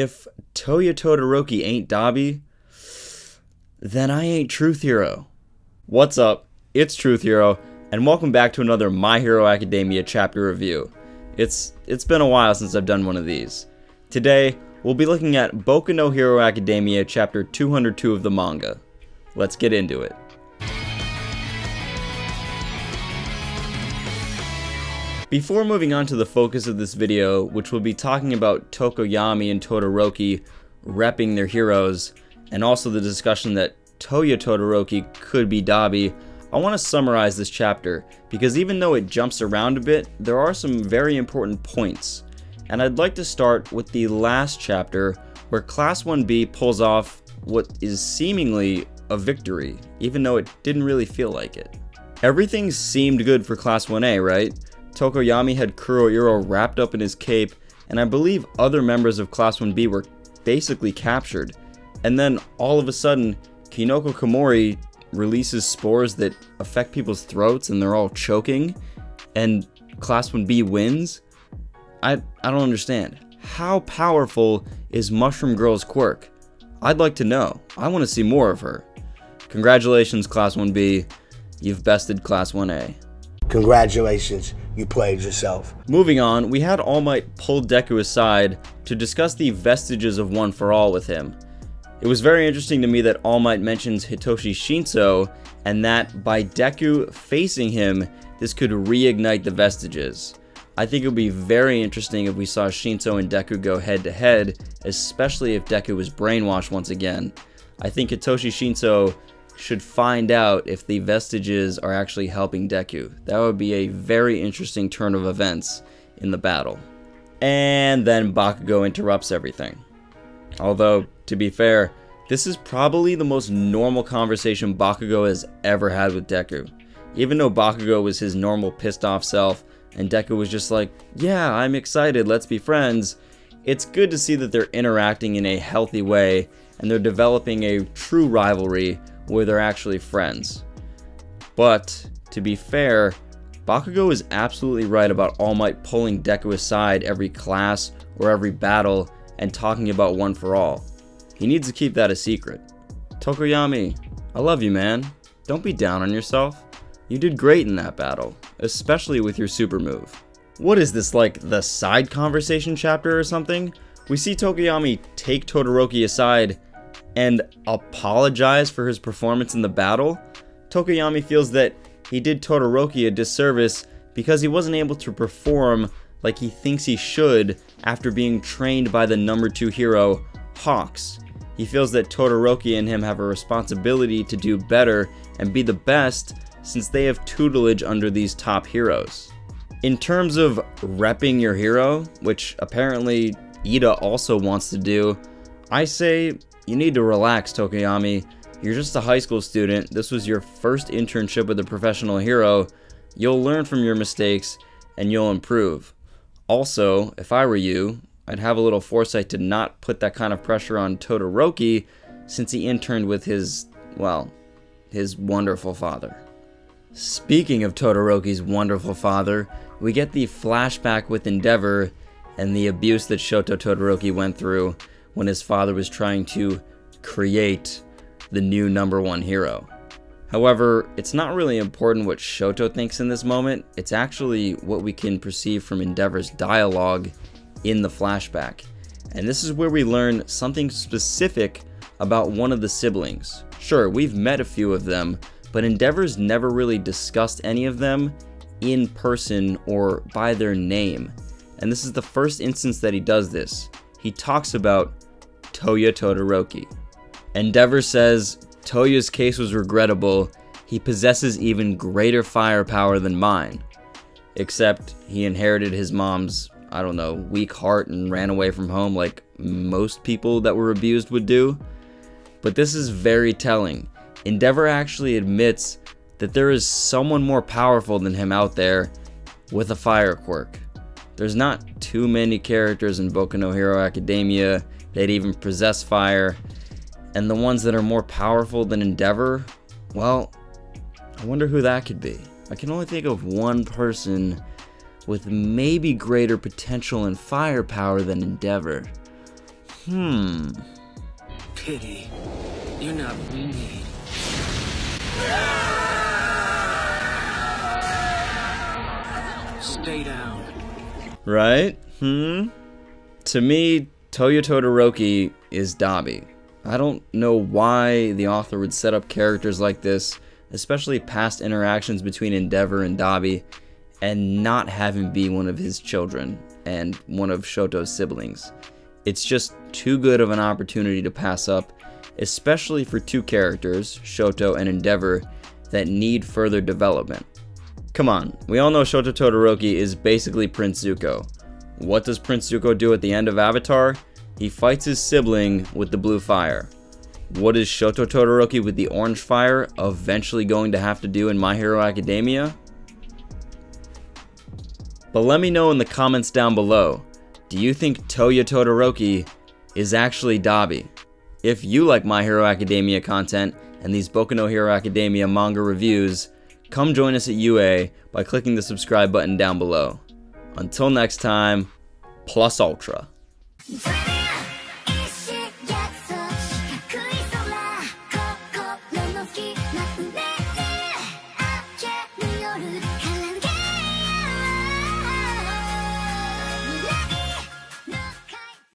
If Touya Todoroki ain't Dabi, then I ain't Truth Hero. What's up? It's Truth Hero, and welcome back to another My Hero Academia chapter review. It's been a while since I've done one of these. Today, we'll be looking at Boku no Hero Academia chapter 202 of the manga. Let's get into it. Before moving on to the focus of this video, which will be talking about Tokoyami and Todoroki repping their heroes, and also the discussion that Touya Todoroki could be Dabi, I want to summarize this chapter, because even though it jumps around a bit, there are some very important points. And I'd like to start with the last chapter, where Class 1B pulls off what is seemingly a victory, even though it didn't really feel like it. Everything seemed good for Class 1A, right? Tokoyami had Kurohiro wrapped up in his cape, and I believe other members of Class 1B were basically captured. And then, all of a sudden, Kinoko Komori releases spores that affect people's throats and they're all choking, and Class 1B wins? I don't understand. How powerful is Mushroom Girl's quirk? I'd like to know. I want to see more of her. Congratulations, Class 1B. You've bested Class 1A. Congratulations, you played yourself. Moving on, we had All Might pull Deku aside to discuss the vestiges of One for All with him. It was very interesting to me that All Might mentions Hitoshi Shinso, and that by Deku facing him, this could reignite the vestiges. I think it would be very interesting if we saw Shinso and Deku go head to head, especially if Deku was brainwashed once again. I think Hitoshi Shinso should find out if the vestiges are actually helping Deku. That would be a very interesting turn of events in the battle. And then Bakugo interrupts everything. Although, to be fair, this is probably the most normal conversation Bakugo has ever had with Deku. Even though Bakugo was his normal pissed off self, and Deku was just like, yeah, I'm excited, let's be friends, it's good to see that they're interacting in a healthy way, and they're developing a true rivalry where they're actually friends. But, to be fair, Bakugo is absolutely right about All Might pulling Deku aside every class or every battle and talking about One for All. He needs to keep that a secret. Tokoyami, I love you, man. Don't be down on yourself. You did great in that battle, especially with your super move. What is this, like the side conversation chapter or something? We see Tokoyami take Todoroki aside and apologize for his performance in the battle. Tokoyami feels that he did Todoroki a disservice because he wasn't able to perform like he thinks he should after being trained by the number 2 hero, Hawks. He feels that Todoroki and him have a responsibility to do better and be the best since they have tutelage under these top heroes. In terms of repping your hero, which apparently Ida also wants to do, I say you need to relax, Tokoyami. You're just a high school student. This was your first internship with a professional hero. You'll learn from your mistakes and you'll improve. Also, if I were you, I'd have a little foresight to not put that kind of pressure on Todoroki since he interned with his wonderful father. Speaking of Todoroki's wonderful father, we get the flashback with Endeavor and the abuse that Shoto Todoroki went through when his father was trying to create the new number 1 hero. However, it's not really important what Shoto thinks in this moment, it's actually what we can perceive from Endeavor's dialogue in the flashback. And this is where we learn something specific about one of the siblings. Sure, we've met a few of them, but Endeavor's never really discussed any of them in person or by their name. And this is the first instance that he does this. He talks about Touya Todoroki. Endeavor says, Touya's case was regrettable. He possesses even greater firepower than mine. Except he inherited his mom's, I don't know, weak heart and ran away from home like most people that were abused would do. But this is very telling. Endeavor actually admits that there is someone more powerful than him out there with a fire quirk. There's not too many characters in Boku no Hero Academia that even possess fire, and the ones that are more powerful than Endeavor, well, I wonder who that could be. I can only think of one person with maybe greater potential and firepower than Endeavor. Pity. You're not what we need. Stay down. Right? To me, Touya Todoroki is Dabi. I don't know why the author would set up characters like this, especially past interactions between Endeavor and Dabi, and not have him be one of his children and one of Shoto's siblings. It's just too good of an opportunity to pass up, especially for two characters, Shoto and Endeavor, that need further development. Come on, we all know Shoto Todoroki is basically Prince Zuko. What does Prince Zuko do at the end of Avatar? He fights his sibling with the blue fire. What is Shoto Todoroki with the orange fire eventually going to have to do in My Hero Academia? But let me know in the comments down below, do you think Touya Todoroki is actually Dabi? If you like My Hero Academia content and these Boku no Hero Academia manga reviews, come join us at UA by clicking the subscribe button down below. Until next time, plus ultra.夜